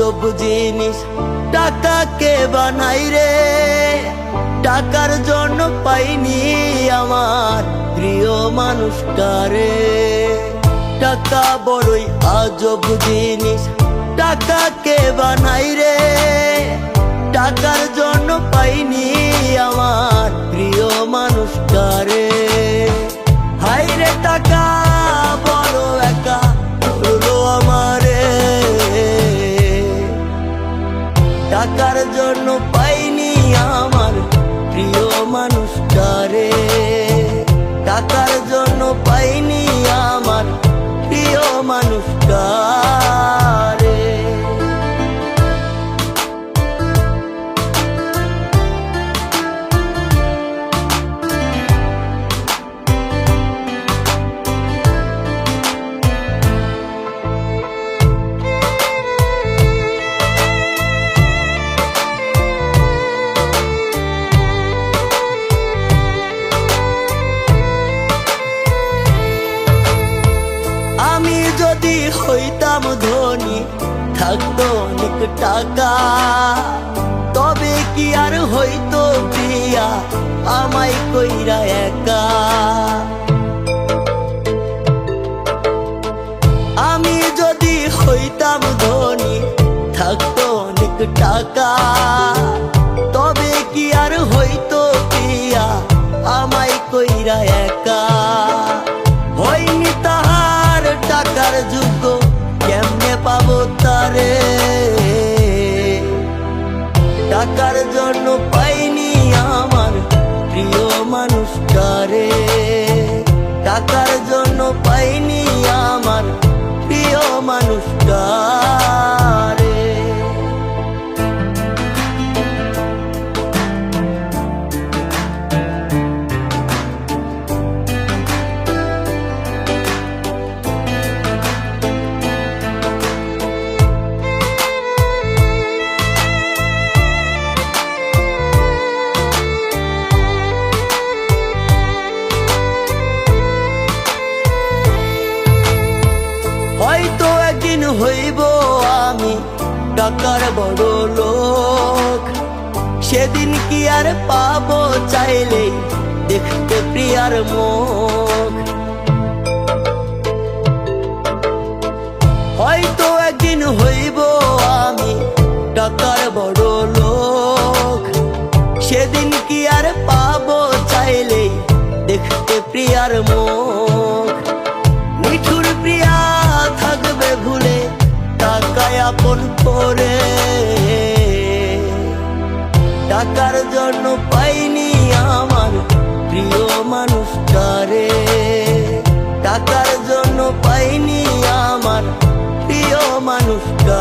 আজব জিনিস টাকাকে বানাই রে, টাকার জন্য পাইনি আমার প্রিয় মানুষটারে। টাকা বড়ই আজব জিনিস টাকাকে বানাই রে, টাকার জন্য পাইনি আমার প্রিয় মানুষটারে। হাই রে টাকা বড় একা করলো আমারে, টাকার জন্য পাইনি আমার প্রিয় মানুষটারে। টাকার জন্য পাইনি আমার প্রিয় মানুষটারে। আমি যদি হইতাম ধনী, থাকতো অনেক টাকা, তবে কি আর হইতো প্রিয়া আমায় কইরা একা। আমি যদি হইতাম ধনী, থাকতো অনেক টাকা, তবে কি আর হইতো প্রিয়া আমায় কইরা একা। হইনি তাহার টাকার যোগ্য, কেমনে পাবো তারে। টাকার জন্য পাইনি আমার প্রিয় মানুষটারে, টাকার জন্য পাইনি আমার প্রিয় মানুষটারে। হয়তো একদিন হইব আমি টাকার বড় লোক, সেদিন কি আর পাবো চাইলে দেখতে প্রিয়ার মুখ। হয়তো একদিন হইব আমি টাকার বড় লোক, সেদিন কি আর পাবো চাইলে দেখতে প্রিয়ার মুখ। নিঠুর প্রিয়া থাকবে ভুলে টাকায় আপন করে, টাকার জন্য পাইনি আমার প্রিয় মানুষটারে। টাকার জন্য পাইনি আমার প্রিয় মানুষটা।